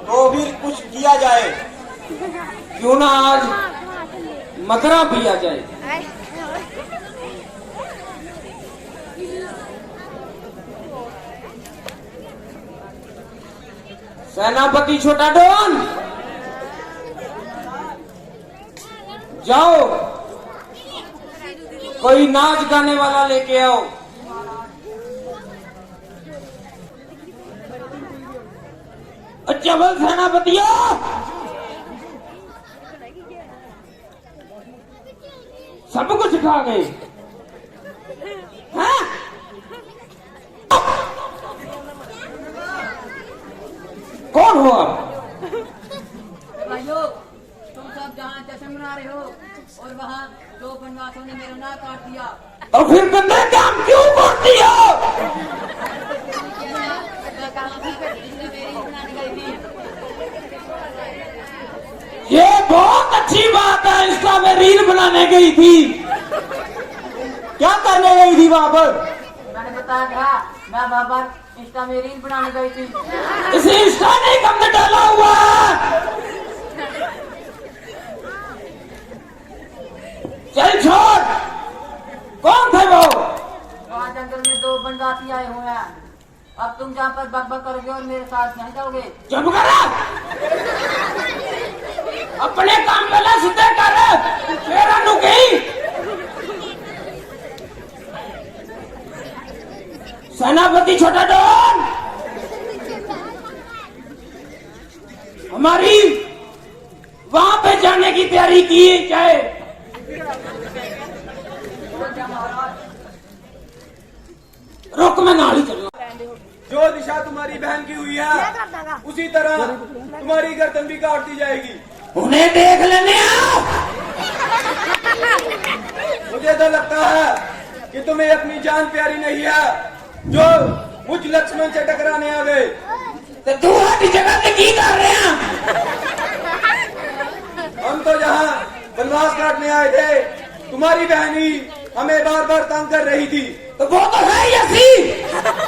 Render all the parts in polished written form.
तो फिर कुछ किया जाए। क्यों ना आज मदरा पिया जाए। सेनापति छोटा डॉन, जाओ कोई नाच गाने वाला लेके आओ। अच्छा बोल सेनापतियों, सब कुछ खा गए हैं? कौन हो आप? भाइयों, तुम सब जहाँ जश्न मना रहे हो और वहाँ दो बनवासों ने मेरा नाक काट दिया, तो फिर गंदे काम क्यों करती हो? ये बहुत अच्छी बात है, इंस्टा में रील बनाने गई थी। क्या करने गई थी वहां पर? मैंने बताया था, मैं वहाँ पर इंस्टा में रील बनाने गई थी। इसे इंस्टा नहीं कम डाला हुआ है। चल छोड़, कौन थे वो? वहाँ जंगल में दो बनवासी आए हुए हैं। अब तुम जहाँ पर बकबक करोगे और मेरे साथ नहीं जाओगे। चुप कर, अपने काम पहले सीधे कर, फिर अनु गई। सेनापति छोटा डॉन, हमारी वहां पे जाने की तैयारी की जाए। रुक, मैं नाली चलूंगा। जो दिशा तुम्हारी बहन की हुई है उसी तरह तुम्हारी गर्दन भी काट दी जाएगी। उन्हें देख लेने आओ। मुझे तो लगता है कि तुम्हें अपनी जान प्यारी नहीं है जो मुझ लक्ष्मण से टकराने आ गए। तो तू हर जगह पे की कर रहे हैं? हम तो जहाँ वनवास काटने आए थे, तुम्हारी बहनी हमें बार बार तंग कर रही थी। तो वो तो है यसी,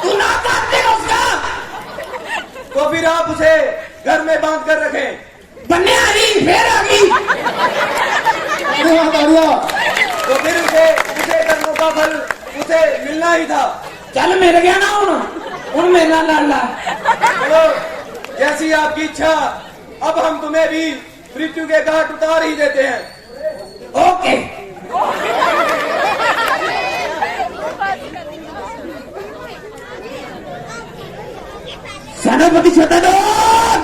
तू ना काट देगा उसका। तो फिर आप उसे घर में बांध कर रखें। बनने आ गई, फिर आ गई। तो फिर उसे कर्मों का फल उसे मिलना ही था। चल मिल गया ना, उन मेरा लाला। चलो जैसी आपकी इच्छा, अब हम तुम्हें भी मृत्यु के घाट उतार ही देते हैं। ओके। सेनापति छोटा डॉन,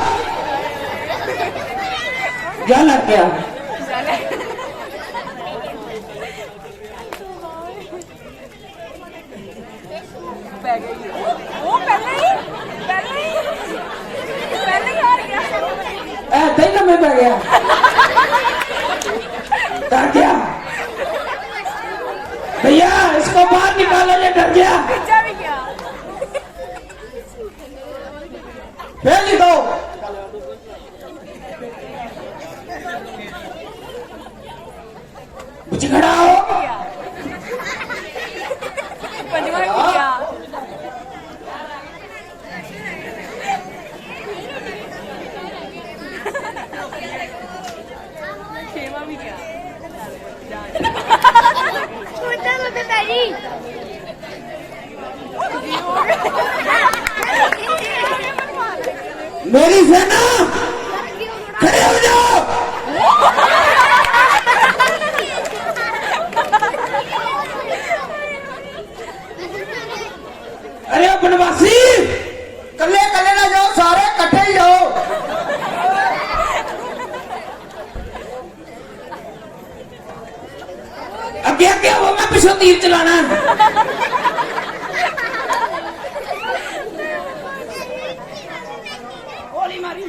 क्या लग गया? ऐसे ही लम्बे पै गया, डर गया। भैया इसको बाहर निकालो, ये डर गया। भेज दो। मुझे खड़ा हो। मेरी सेना खड़े हो जाओ। अरे बनवासी, कल्ले कल्ले ना जाओ, सारे इकट्ठे ही जाओ। आगे आगे हो, मैं पीछे तीर चलाना है। गोली मारी।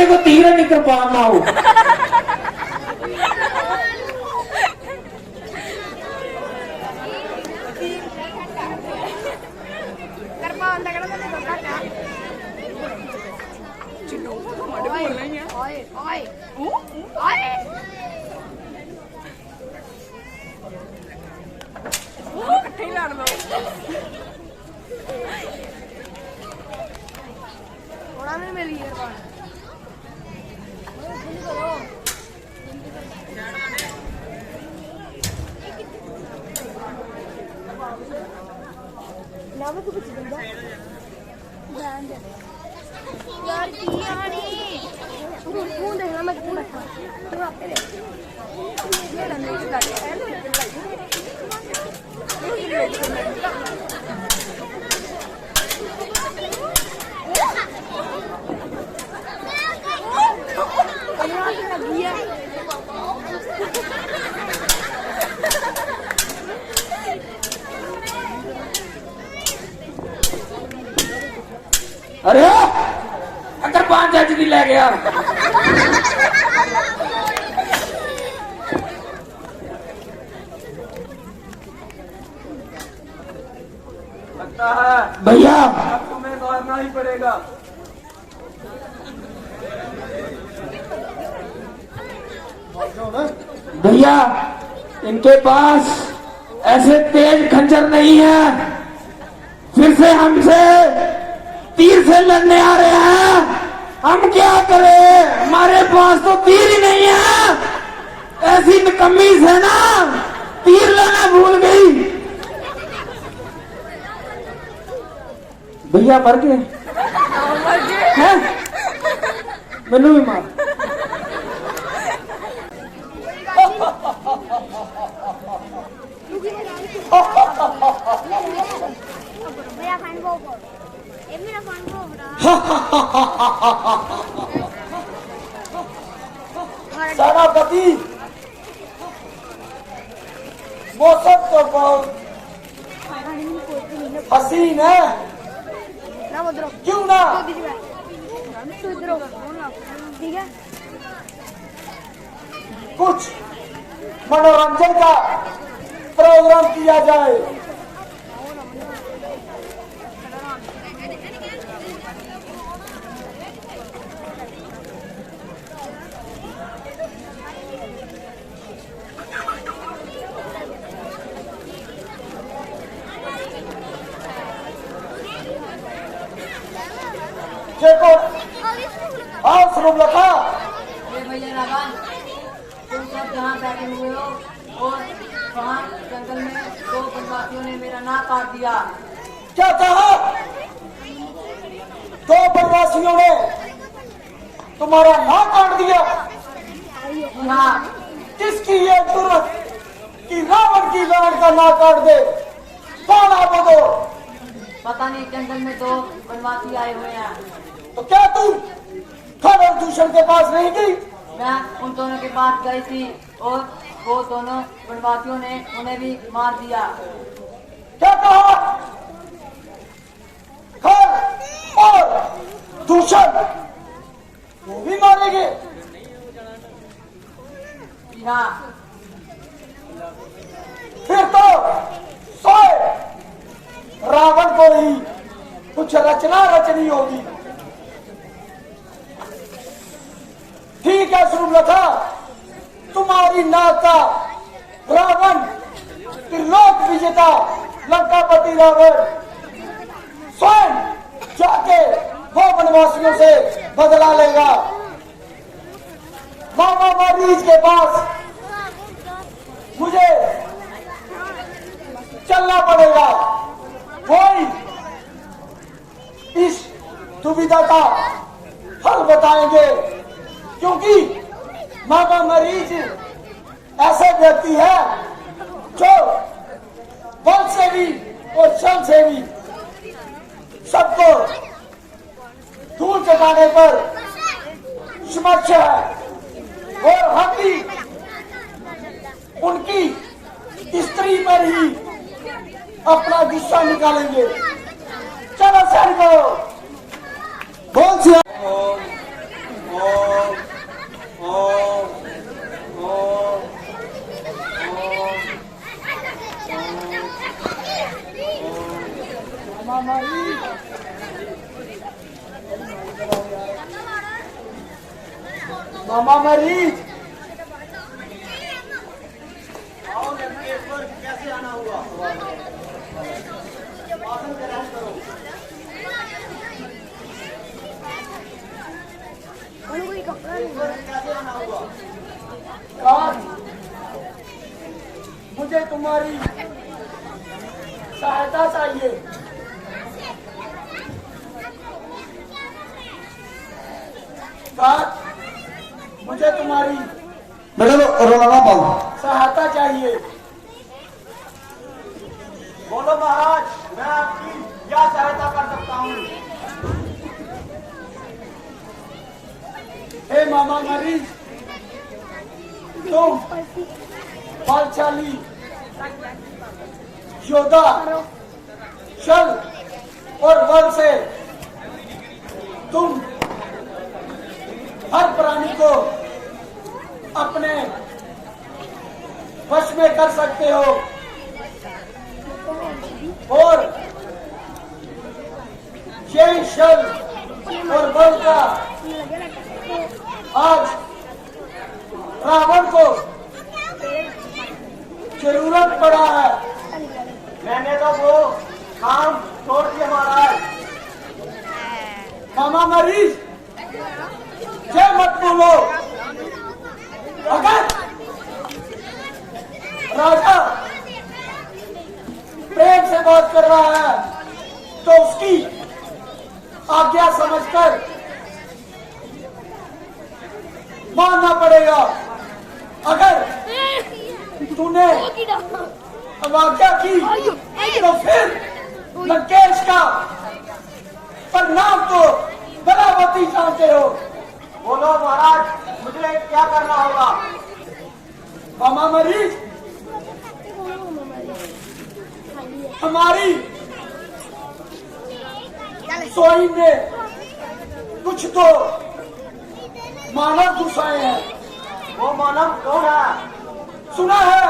बेटे को तीर नहीं कर पाना हो। थोड़ा नहीं मेरी ये बात ना मैं कुछ बंदा ध्यान दे यार की यानी तू देखना मैं तू बैठा तू आप पे ये रंग की गाड़ी है अरे अगर 5 एचडी ले गया। लगता है भैया अब तुम्हें मारना ही पड़ेगा। भैया इनके पास ऐसे तेज खंजर नहीं है, फिर से हमसे तीर से लड़ने आ रहे हैं। हम क्या करें, हमारे पास तो तीर ही नहीं है। ऐसी निकम्मी से ना तीर लेना भूल गई। भैया मर गए हैं, मैनू भी मार। मेरा फैन को ये मेरा फैन को सेनापति मौसम तो बहुत हसीन है, ना उधर क्यों ना तू इधर ठीक है। कुछ मनोरंजन का प्रोग्राम किया जाए। देखो हाँ शुरू लखा ये भैया रावण, तुम सब जहाँ बैठे हुए हो और वहाँ जंगल में 2 वनवासियों ने मेरा नाक काट दिया। क्या कहा? 2 वनवासियों ने तुम्हारा नाक काट दिया? हाँ, किसकी ये जरूरत कि रावण की लान का नाक काट दे? कौन आप दो? पता नहीं जंगल में 2 वनवासी आए हुए हैं। तो क्या तू खबर दूषण के पास नहीं गई? मैं उन दोनों के पास गई थी और वो दोनों वनवासियों ने उन्हें भी मार दिया। क्या कहा? खर और दूषण वो भी मारेंगे? जी हाँ, फिर तो सोए रावण को ही कुछ रचना रचनी होगी। ठीक है सुरलखा, तुम्हारी नाक का रावण त्रिलोक विजेता लंकापति रावण स्वयं जाके वो वनवासियों से बदला लेगा। मामा मरीज के पास मुझे चलना पड़ेगा, वही इस दुविधा का हल बताएंगे, क्योंकि मामा मरीज ऐसे व्यक्ति है जो बल से भी और श्रम से भी सबको दूर चटाने पर समक्ष है, और हम भी उनकी स्त्री पर ही अपना गुस्सा निकालेंगे। चलो सैनिकों, बोल मामा मरीज कैसे आना हुआ? कोई कपड़ा नहीं कैसे आना हुआ? काश मुझे तुम्हारी सहायता चाहिए। काश मुझे तुम्हारी बेटा रोना ना पाओ। सहायता चाहिए। बोलो महाराज, मैं आपकी क्या सहायता कर सकता हूँ? हे मामा मरीज, तुम बलशाली योद्धा, छल और बल से तुम हर प्राणी को अपने वश में कर सकते हो और ये छल और बल का आज रावण को जरूरत पड़ा है। मैंने तो वो काम छोड़ दिया महाराज। मामा मरीज, ये मत बोलो। अगर राजा प्रेम से बात कर रहा है तो उसकी आज्ञा समझकर मानना पड़ेगा। अगर तूने अवज्ञा की तो फिर लंकेश का परिणाम तो बराबती जानते हो। बोलो महाराज, मुझे क्या करना होगा? मामा मरीज, हमारी सोई में कुछ तो मानव घुसाए हैं। वो मानव कौन है? सुना है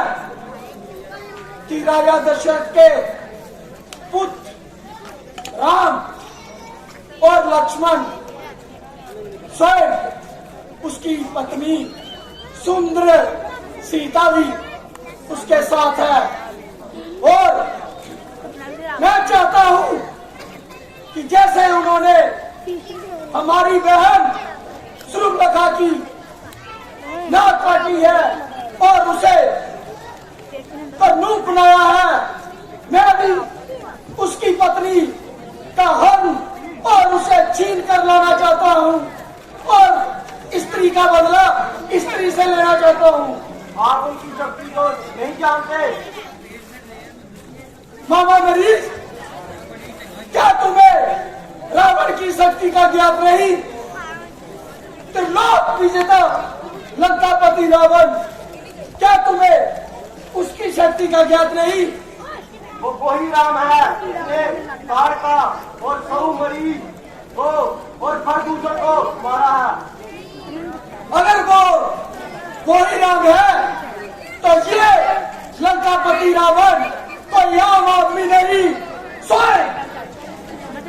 कि राजा दशरथ के पुत्र राम और लक्ष्मण स्वयं उसकी पत्नी सुंदर सीता भी उसके साथ है। और मैं चाहता हूं कि जैसे उन्होंने हमारी बहन सुरुपखा की नाक काटी है और उसे करनूक बनाया है, मैं भी उसकी पत्नी का हन और उसे छीन कर लाना चाहता हूं और स्त्री का बदला स्त्री से लेना चाहता हूं। आप उनकी शक्ति को नहीं जानते। मामा मरीज, क्या तुम्हें रावण की शक्ति का ज्ञात नहीं? त्रिलोक विजेता लंकापति रावण, क्या तुम्हें उसकी शक्ति का ज्ञात नहीं? वो वही राम है जिसने ताड़का और सौमरी को और प्रदूषण को मारा है। अगर वो ही राम है तो ये लंकापति रावण कोई आम आदमी नहीं, स्वयं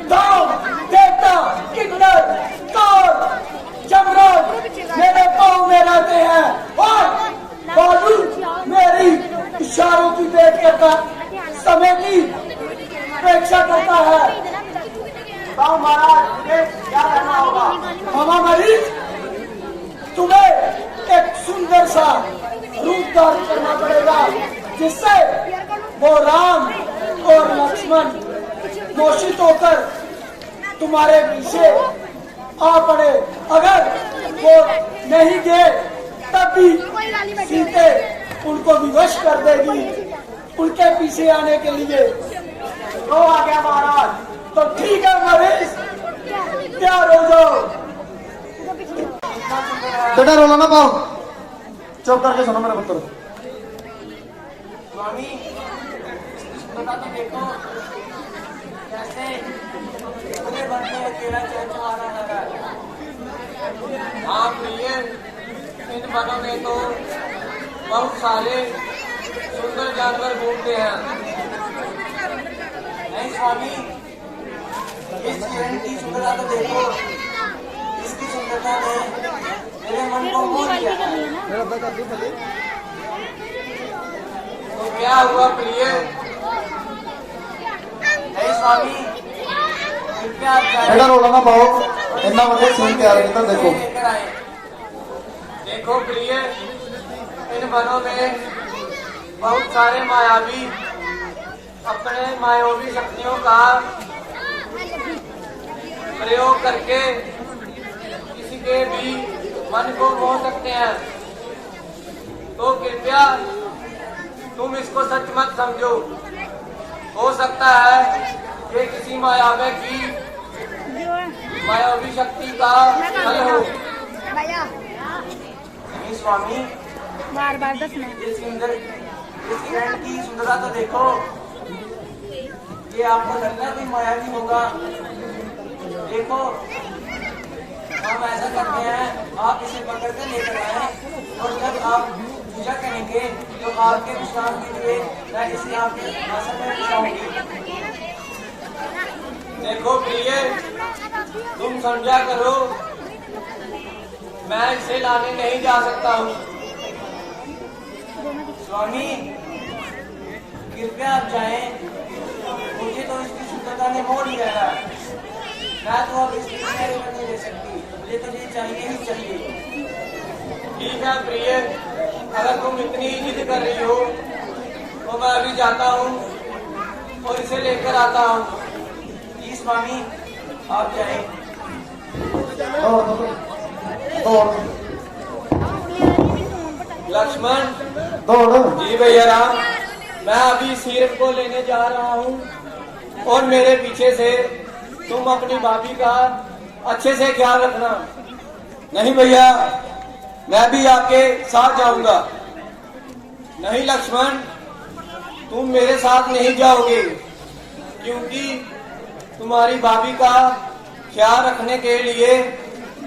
दाव देवता किन्नर कौर जमराज मेरे पाँव में रहते हैं और बाजू मेरी इशारों की देख करता समय की अपेक्षा करता है। बताओ महाराज, मुझे क्या करना होगा? मामा मरीज, तुम्हें एक सुंदर सा रूप धारण करना पड़ेगा जिससे वो राम और लक्ष्मण मोहित होकर तुम्हारे पीछे आ पड़े। अगर वो नहीं गए तब भी सीते उनको विवश कर देगी उनके पीछे आने के लिए। तो आ गया महाराज। तो ठीक है मरीज, तैयार हो जाओ। बेटा रोना ना पाओ, चुप करके सुनो मेरा पुत्र। स्वामी, बता तो देखो कैसे पूरे वन में तेरा चैन आ रहा है। आप प्रिय, इन वनों में तो बहुत सारे सुंदर जानवर घूमते हैं। नहीं स्वामी, इस हिरण की सुंदरता तो देखो, इसकी सुंदरता ने मेरे मन को मोह लिया है। तो क्या हुआ प्रिय? हे स्वामी, कृपया आप जाइए। एडा रोला ना पाओ, इतना बड़े सीन तैयार किया देखो। लेकर आए। देखो प्रिय, इन वनों में बहुत सारे मायावी अपने मायावी शक्तियों का प्रयोग करके किसी के भी मन को मोह सकते हैं। तो कृपया तुम इसको सच मत समझो। हो सकता है कि किसी मायावी की मायावी शक्ति का फल हो। भैया नहीं स्वामी, बार बार दसना इस हिरण की सुंदरता तो देखो। ये आपको लगता है कोई मायावी होगा? देखो, हम ऐसा करते हैं, आप इसे पकड़ कर लेकर आए और जब आप पूजा करेंगे तो आपके विश्राम के लिए मैं इसे आपके आसन में बिठाऊंगी। देखो प्रिय, तुम समझा करो, मैं इसे लाने नहीं जा सकता हूँ। स्वामी, कृपया आप जाएं। मुझे तो इसकी सुंदरता ने मोह लिया है। मैं तो अब इसकी तैयारी पर नहीं ले सकती। मुझे तो ये चाहिए ही चाहिए। ठीक है प्रिय, अगर तुम इतनी जिद कर रही हो तो मैं अभी जाता हूँ और इसे लेकर आता हूँ। जी स्वामी, आप जाएं। लक्ष्मण। जी भैया राम, मैं अभी सिर्फ को लेने जा रहा हूँ और मेरे पीछे से तुम अपनी भाभी का अच्छे से ख्याल रखना। नहीं भैया, मैं भी आपके साथ जाऊंगा। नहीं लक्ष्मण, तुम मेरे साथ नहीं जाओगे क्योंकि तुम्हारी भाभी का ख्याल रखने के लिए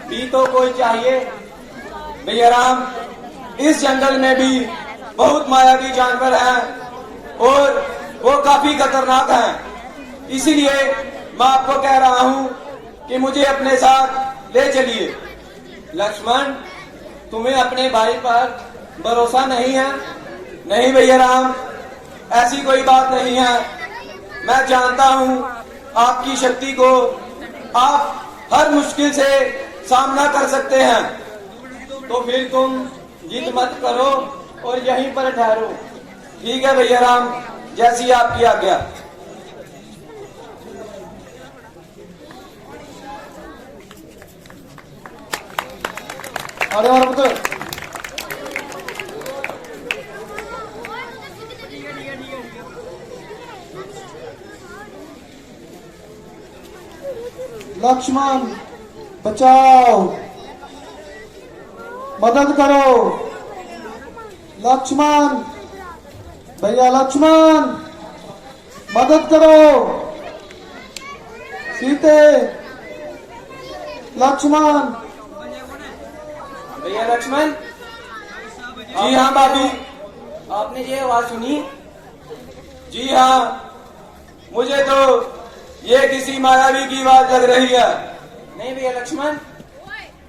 भी तो कोई चाहिए। भैया राम, इस जंगल में भी बहुत मायावी जानवर हैं और वो काफी खतरनाक हैं। इसीलिए मैं आपको कह रहा हूँ कि मुझे अपने साथ ले चलिए। लक्ष्मण, तुम्हें अपने भाई पर भरोसा नहीं है? नहीं भैया राम, ऐसी कोई बात नहीं है। मैं जानता हूँ आपकी शक्ति को, आप हर मुश्किल से सामना कर सकते हैं। तो फिर तुम जिद मत करो और यहीं पर ठहरो। ठीक है भैया राम, जैसी आपकी आज्ञा। अरे और पुत्र लक्ष्मण, बचाओ, मदद करो। लक्ष्मण, भैया लक्ष्मण, मदद करो। सीते, लक्ष्मण। भैया लक्ष्मण। जी हाँ भाभी। आपने ये आवाज सुनी? जी हाँ, मुझे तो ये किसी मायावी की आवाज लग रही है। नहीं भैया लक्ष्मण,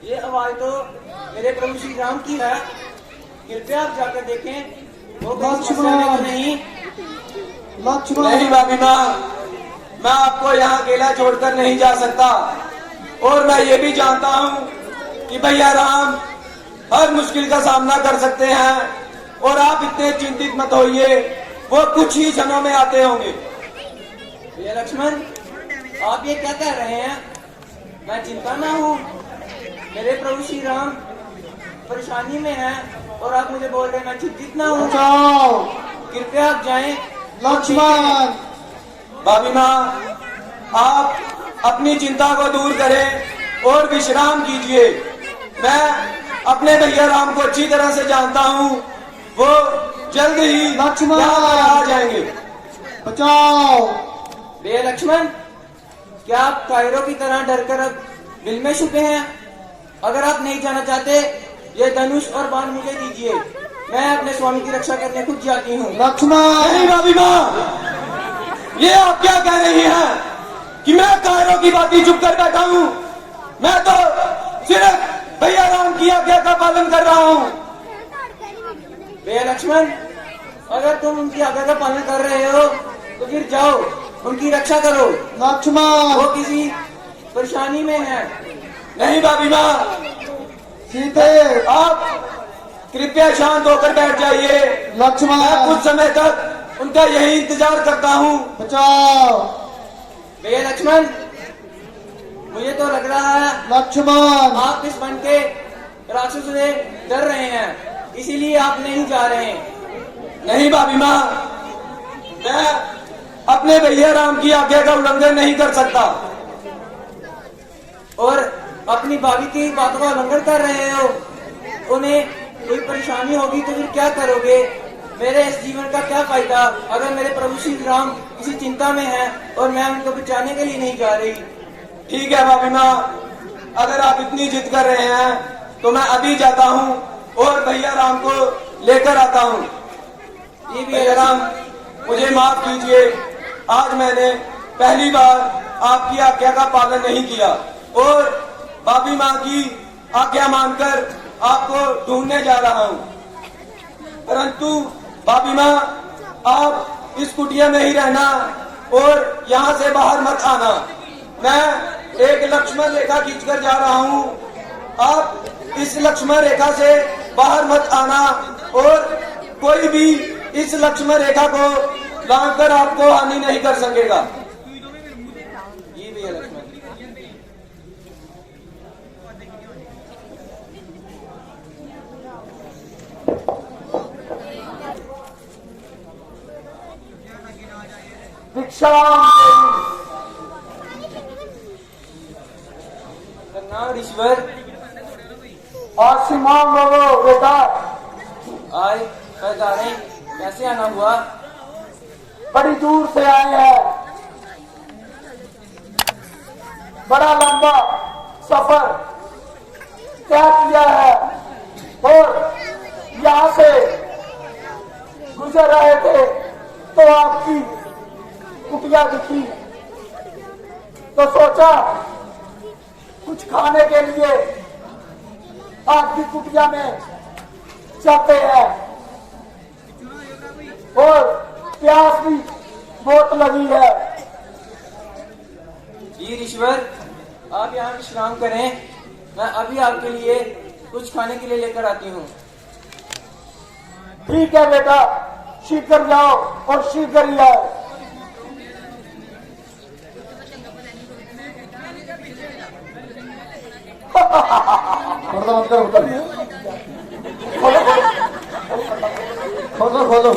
ये आवाज तो मेरे प्रभु श्री राम की है। कृपया आप जाकर देखें वो कोई समस्या में तो नहीं। लक्ष्मण, नहीं भाभी माँ, मैं आपको यहाँ अकेला छोड़कर नहीं जा सकता। और मैं ये भी जानता हूँ कि भैया राम हर मुश्किल का सामना कर सकते हैं और आप इतने चिंतित मत होइए, वो कुछ ही क्षणों में आते होंगे। भैया लक्ष्मण, आप ये क्या कह रहे हैं? मैं चिंता ना हूँ, मेरे प्रभु श्री राम परेशानी में हैं और आप मुझे बोल रहे हैं मैं चिंतित ना हूँ। बचाओ। कृपया आप जाएं। लक्ष्मण, भाभी माँ, आप अपनी चिंता को दूर करें और विश्राम कीजिए। मैं अपने भैया राम को अच्छी तरह से जानता हूँ, वो जल्द ही लक्ष्मण, यहाँ पर आ जाएंगे। बचाओ। भैया लक्ष्मण, क्या आप कायरों की तरह डरकर अब दिल में छुपे हैं? अगर आप नहीं जाना चाहते, ये धनुष और बाण मुझे दीजिए, मैं अपने स्वामी की रक्षा करने खुद जाती हूँ। लक्ष्मण, नहीं भाभी माँ, ये आप क्या कह रही हैं कि मैं कायरों की बातें चुप कर बैठा हूँ? मैं तो सिर्फ भैया राम की आज्ञा का पालन कर रहा हूँ। भैया लक्ष्मण, अगर तुम उनकी आज्ञा का पालन कर रहे हो तो फिर जाओ, उनकी रक्षा करो। लक्ष्मण, वो किसी परेशानी में है। नहीं भाभी माँ, सीते, आप कृपया शांत होकर बैठ जाइए। लक्ष्मण, मैं कुछ समय तक उनका यही इंतजार करता हूँ। बचाओ। भैया लक्ष्मण, मुझे तो लग रहा है लक्ष्मण, आप इस वन के राक्षसों से डर रहे हैं, इसीलिए आप नहीं जा रहे हैं। नहीं भाभी माँ, मैं अपने भैया राम की आज्ञा का उल्लंघन नहीं कर सकता। और अपनी भाभी की बातों का उल्लंघन कर रहे हो। उन्हें कोई परेशानी होगी तो फिर क्या करोगे? मेरे इस जीवन का क्या फायदा अगर मेरे प्रभु श्री राम किसी चिंता में हैं और मैं उनको बचाने के लिए नहीं जा रही। ठीक है भाभी माँ, अगर आप इतनी जिद कर रहे हैं तो मैं अभी जाता हूँ और भैया राम को लेकर आता हूँ। ये भी भैया राम, मुझे माफ कीजिए, आज मैंने पहली बार आपकी आज्ञा का पालन नहीं किया और भाभी माँ की आज्ञा मानकर आपको ढूंढने जा रहा हूँ। परंतु भाभी माँ, आप इस कुटिया में ही रहना और यहाँ से बाहर मत आना। मैं एक लक्ष्मण रेखा खींचकर जा रहा हूँ, आप इस लक्ष्मण रेखा से बाहर मत आना और कोई भी इस लक्ष्मण रेखा को लांघकर आपको हानि नहीं कर सकेगा। ये भी है लक्ष्मण। भिक्षा प्रणाम ईश्वर। आशी मांगो बेटा। आए सरदारे, कैसे आना हुआ? बड़ी दूर से आए हैं, बड़ा लंबा सफर तय किया है और यहाँ से गुजर रहे थे तो आपकी कुटिया दिखी तो सोचा कुछ खाने के लिए आपकी कुटिया में चलते हैं और प्यास भी बहुत लगी है। जी ईश्वर, आप यहाँ विश्राम करें, मैं अभी आपके लिए कुछ खाने के लिए लेकर आती हूँ। ठीक है बेटा, शीघ्र जाओ और शीघ्र ही आओ। खोलो खोलो।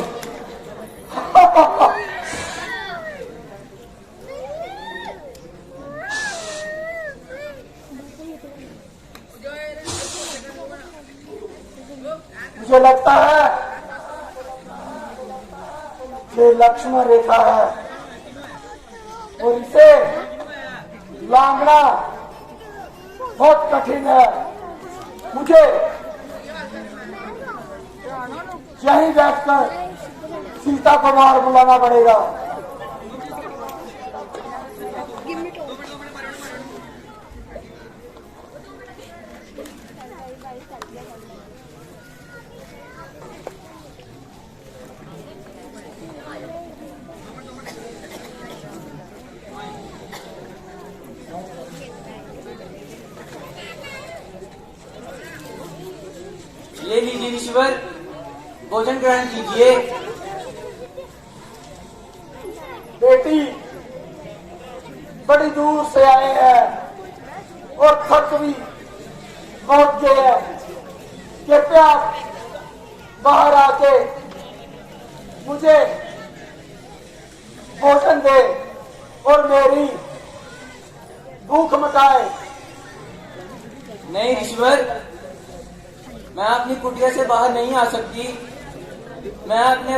मुझे लगता है ये लक्ष्मण रेखा है और इसे लांघना बहुत कठिन है। मुझे यहीं बैठकर सीता को बाहर बुलाना पड़ेगा। ले लीजिए ईश्वर, भोजन ग्रहण कीजिए। बेटी बड़ी दूर से आए हैं और थक भी बहुत गए हैं। कृपया बाहर आके मुझे भोजन दे और मेरी भूख मिटाए। नहीं ईश्वर, मैं अपनी कुटिया से बाहर नहीं आ सकती। मैं अपने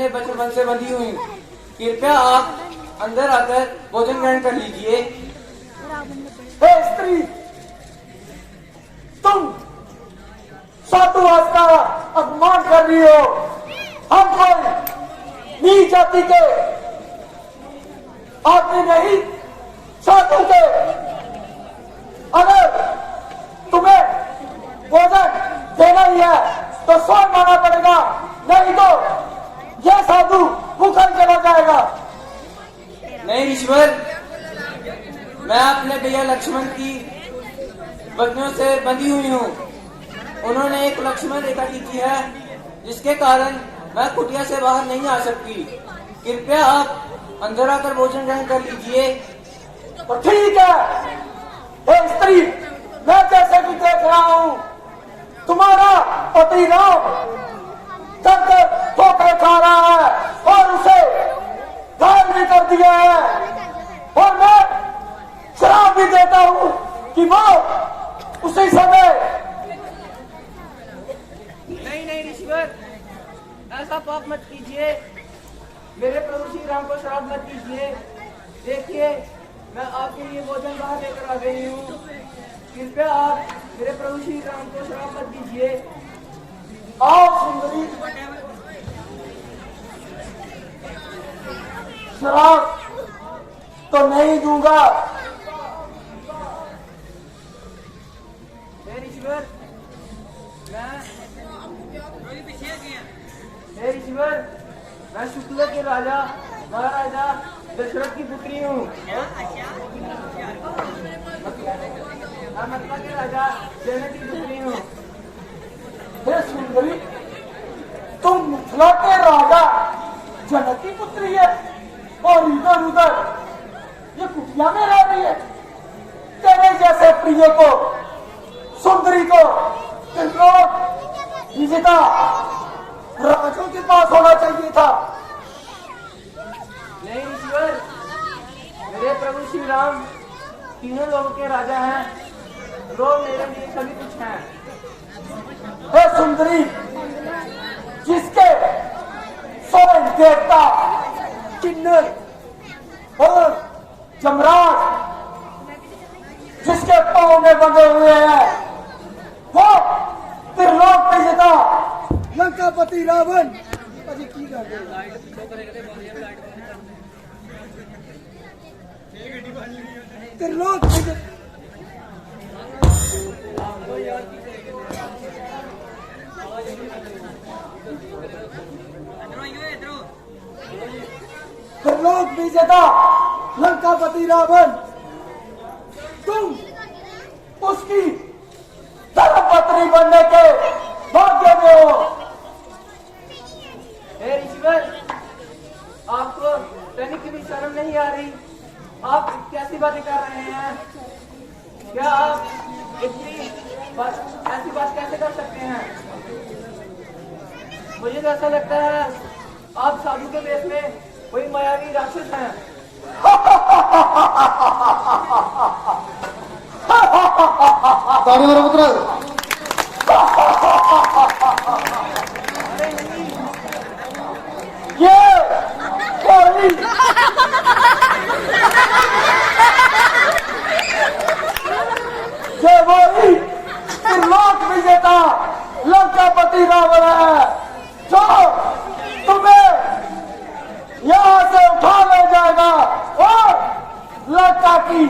बचपन से बंधी हुई। कृपया आप अंदर आकर भोजन ग्रहण कर लीजिए। हे स्त्री, तुम साधुवाद का अपमान कर रही हो। हम कोई नीच जाति के आदमी नहीं, साधु के भोजन देना ही है तो स्वयं मांगना पड़ेगा, नहीं तो यह साधु भूखा चला जाएगा। नहीं ईश्वर, मैं अपने भैया लक्ष्मण की बंदियों से बंधी हुई हूँ। उन्होंने एक लक्ष्मण रेखा खींची है जिसके कारण मैं कुटिया से बाहर नहीं आ सकती। कृपया आप अंदर आकर भोजन ग्रहण कर लीजिए। तो ठीक है। हे स्त्री, मैं जैसे कि देख रहा हूँ तुम्हारा पति राम तब तक ठोकर खा रहा है और उसे घायल भी कर दिया है, और मैं शराब भी देता हूँ कि वो उसी समय। नहीं नहीं ईश्वर, ऐसा पाप मत कीजिए। मेरे प्रभु श्री राम को श्राप मत कीजिए। देखिए, मैं आपके लिए भोजन बाहर लेकर आ गई हूँ। कृपया आप मेरे प्रभु श्री राम को श्राप मत कीजिए। आओ सुंदरी, शराब तो नहीं दूंगा। हे ईश्वर, मैं शुक्ल के राजा महाराजा दशरथ की पुत्री हूँ। मैं मथुरा के राजा जनक की पुत्री हूँ। हे सुंदरी, तुम मिथिला के राजा जनक की पुत्री है और इधर उधर ये कुटिया में रह रही है। तेरे जैसे प्रिय को, सुंदरी को विजेता राजों के पास होना चाहिए था। नहीं ईश्वर, मेरे प्रभु श्री राम तीनों लोगों के राजा हैं। लोग मेरे लिए सभी कुछ हैं। हे सुंदरी, जिसके स्वयं देवता किन्नर और जमराज जिसके पांव में बंधे हुए हैं, वो त्रिलोक विजेता लंकापति रावण की त्रिलोक विजेता। त्रिलोक विजेता लंकापति रावण, तुम उसकी धर्मपत्नी बनने के भाग्य में हो। हे ईश्वर, आपको तनिक भी शर्म नहीं आ रही? आप कैसी बातें कर रहे हैं? क्या आप ऐसी बात कैसे कर सकते हैं? मुझे तो ऐसा लगता है आप साधु के वेश में कोई मायावी राक्षस हैं। ताड़ी मारो पुत्र। ये कोई वही त्रिलोक विजेता लंकापति रावण है जो तुम्हें यहाँ से उठा ले जाएगा और लंका की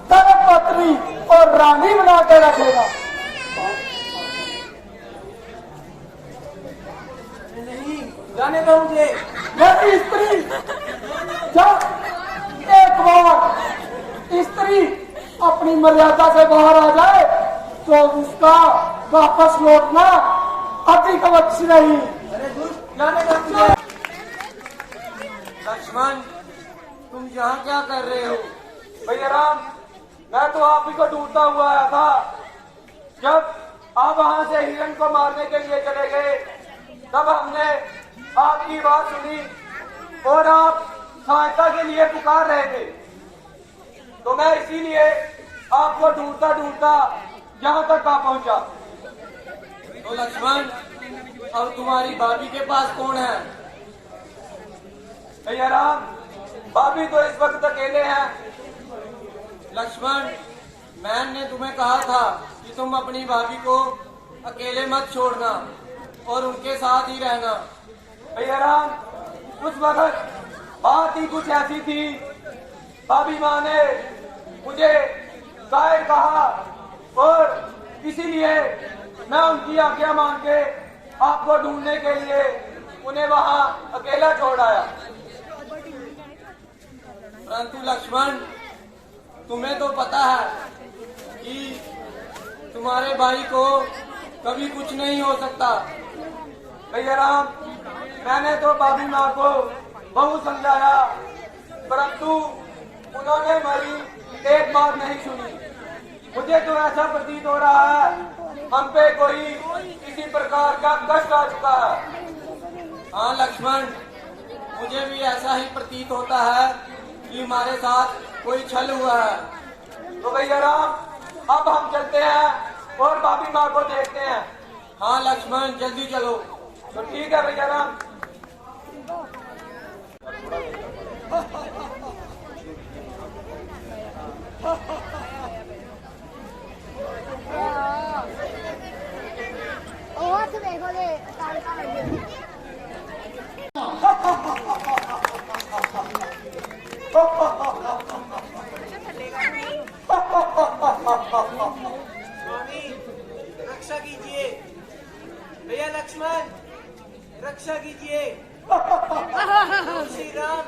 धर्मपत्नी और रानी बना के रखेगा। नहीं, जाने दो मुझे। मेरी स्त्री, जब एक बार स्त्री अपनी मर्यादा से बाहर आ जाए तो उसका वापस लौटना अधिक अवश्य नहीं। अरे दुष्ट, जाने दो मुझे। लक्ष्मण, तुम यहाँ क्या कर रहे हो? भैया राम, मैं तो आप ही को ढूंढता हुआ आया था। जब आप वहां से हिरण को मारने के लिए चले गए तब हमने आपकी बात सुनी और आप सहायता के लिए पुकार रहे थे, तो मैं इसीलिए आपको ढूंढता ढूंढता यहाँ तक आ पहुंचा। तो लक्ष्मण, अब तुम्हारी भाभी के पास कौन है? भैया राम, भाभी तो इस वक्त अकेले हैं। लक्ष्मण, मैंने तुम्हें कहा था कि तुम अपनी भाभी को अकेले मत छोड़ना और उनके साथ ही रहना। भैया राम, उस वक्त बात ही कुछ ऐसी थी। भाभी माँ ने मुझे कायर कहा और इसीलिए मैं उनकी आज्ञा मान के आपको ढूंढने के लिए उन्हें वहां अकेला छोड़ आया। परंतु लक्ष्मण, तुम्हें तो पता है कि तुम्हारे भाई को कभी कुछ नहीं हो सकता। भैया राम, मैंने तो बाबू माँ को बहुत समझाया, परंतु उन्होंने मेरी एक बात नहीं सुनी। मुझे तो ऐसा प्रतीत हो रहा है हम पे कोई किसी प्रकार का कष्ट आ चुका है। हाँ लक्ष्मण, मुझे भी ऐसा ही प्रतीत होता है कि हमारे साथ कोई छल हुआ है। तो भैया राम, अब हम चलते हैं और बाबी माँ को देखते हैं। हाँ लक्ष्मण, जल्दी चलो। तो ठीक है भैया राम। हाथ देखो ले तारका लगे स्वामी, रक्षा कीजिए। भैया लक्ष्मण, रक्षा कीजिए। श्री राम।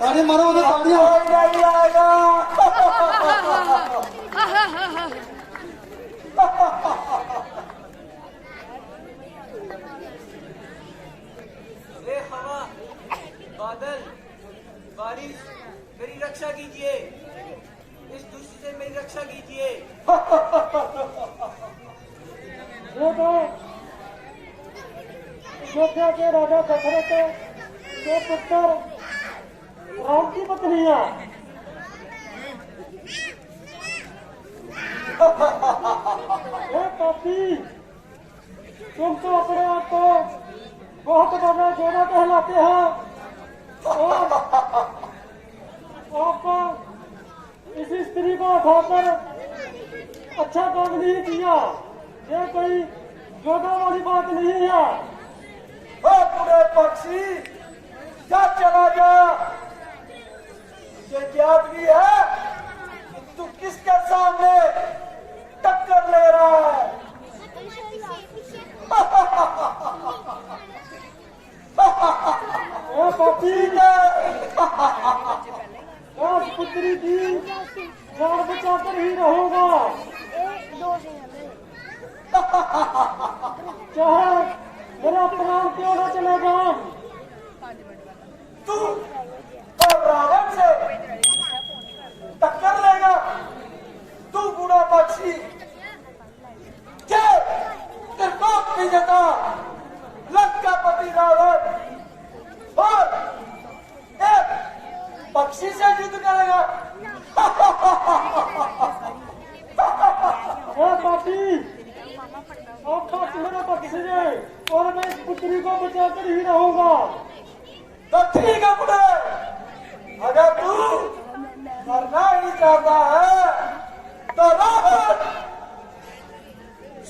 ताली मारो उधर, तालियां। कोई नहीं आएगा। हे हवा, बादल, बारिश, मेरी रक्षा कीजिए। इस दुष्ट से मेरी रक्षा कीजिए। वो तो अयोध्या के राजा दशरथ के पुत्र राम की पत्नी है। हे पापी, तुम तो अपने आप को बहुत बड़ा जोड़ा कहलाते हो और आप इस स्त्री को उठाकर अच्छा काम नहीं किया। ये कोई जोड़ा वाली बात नहीं है। ओ पूरे पक्षी, जा चला जा। ये ज्ञात भी है कि तू किसके सामने टक्कर ले रहा है। ओ पापी, उस पुत्री की जान बचाकर ही रहूंगा, चाहे मेरा प्राण क्यों न चलेगा। तू और रावण से टक्कर लेगा। तू बूढ़ा पक्षी, त्रिलोक विजेता लंकापति रावण और एक पक्षी से युद्ध करेगा। ओ पापी, आप पास मेरा पक्ष है और मैं इस पुत्री को बचाकर ही रहूंगा। तो ठीक है बुढ़े, अगर तू मरना ही चाहता है तो रावण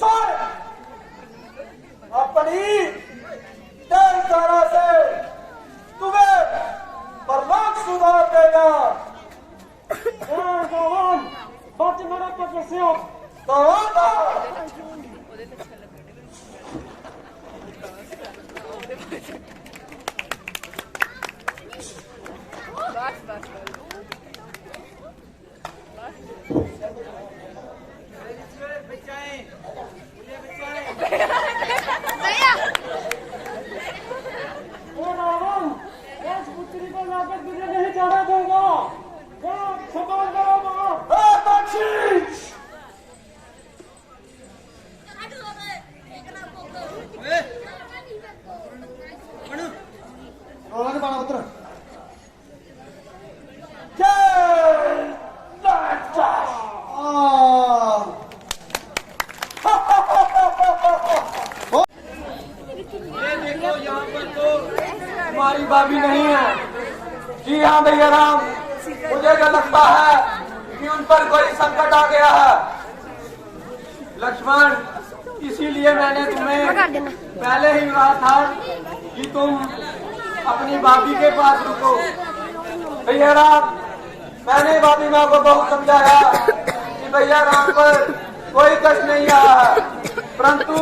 सुन, अपनी तेज धारा से तुम्हें परलोक सुधार देगा। रावण, बच मेरा पक्ष से। तो होगा। बचाएं, मुझे बचाएं। ओ रावण, इस पुत्री को लाकर तुझे नहीं जाने दूंगा। संभाल करो बाप। पक्षी, रोना पाना पुत्र। ये देखो, यहाँ पर तो तुम्हारी भाभी नहीं है। जी हाँ भैया राम, मुझे क्या लगता है कि उन पर कोई संकट आ गया है। लक्ष्मण, इसीलिए मैंने तुम्हें पहले ही कहा था कि तुम अपनी भाभी के पास रुको। भैया राम, मैंने भाभी माँ को बहुत समझाया कि भैया राम पर कोई कष्ट नहीं आया है, परंतु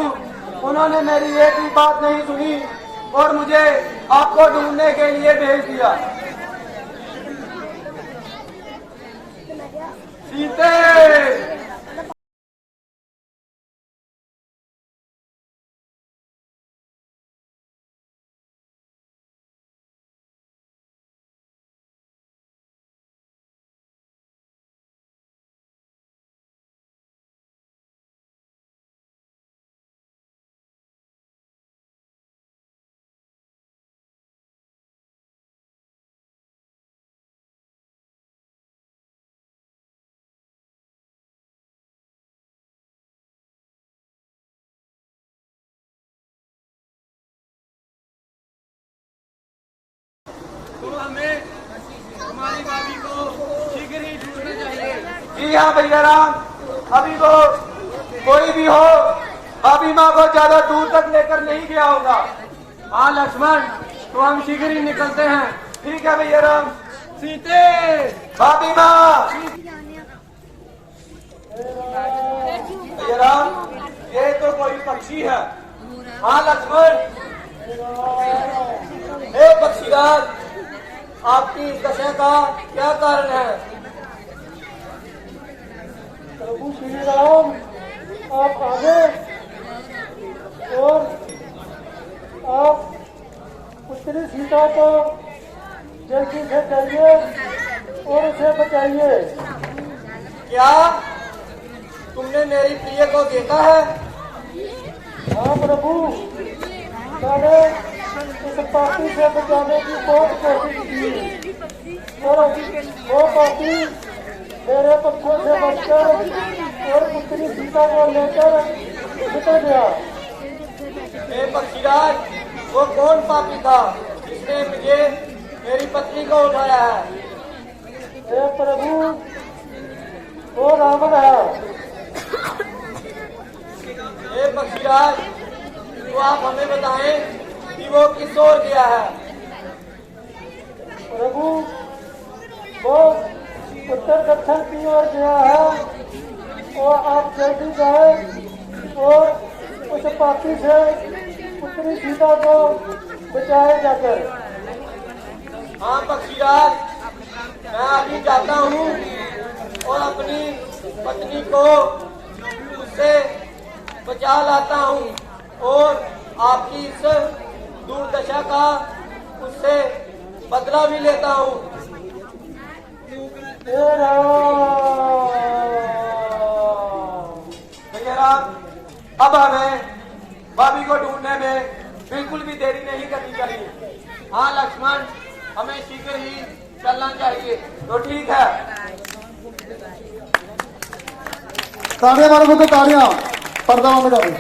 उन्होंने मेरी एक भी बात नहीं सुनी और मुझे आपको ढूंढने के लिए भेज दिया। सीते, तो हमें हमारी भाभी को शीघ्र ही ढूंढना चाहिए। जी हाँ भैया राम, अभी वो कोई भी हो भाभी माँ को ज्यादा दूर तक लेकर नहीं गया होगा। हाँ लक्ष्मण, तो हम शीघ्र ही निकलते हैं। ठीक है भैया राम। सीते, भाभी माँ, भैया राम, ये तो कोई पक्षी है। हाँ लक्ष्मण, हे पक्षीराज, आपकी इस दशा का क्या कारण है? प्रभु श्री राम, आप आगे और आप पुत्री सीता को जल्दी से जाइए और उसे बचाइए। क्या तुमने मेरी प्रिय को देखा है? हाँ प्रभु, मैंने इस पापी से बचाने की बहुत कोशिश की, पर वो पापी मेरे पक्षों से बचकर और पुत्री सीता को लेकर निकल गया। हे पक्षीराज, वो कौन पापी था जिसने मुझे मेरी पत्नी को उठाया है? हे प्रभु, वो रावण है। हे पक्षीराज, तो आप हमें बताएं कि वो किस ओर गया है? प्रभु, वो उत्तर दक्षिण की ओर गया है और आप जल्दी जाए और उस पापी से पुत्री सीता को बचाए जाकर। हाँ पक्षीराज, मैं अभी जाता हूँ और अपनी पत्नी को उससे बचा लाता हूँ और आपकी इस दुर्दशा का उससे बदला भी लेता हूँ। भैया राम, अब हमें भाभी को ढूंढने में बिल्कुल भी देरी नहीं करनी चाहिए। हाँ लक्ष्मण, हमें शीघ्र ही चलना चाहिए। तो ठीक है। ताड़ियां मारो, तो ताड़ियां, पर्दा में डालो।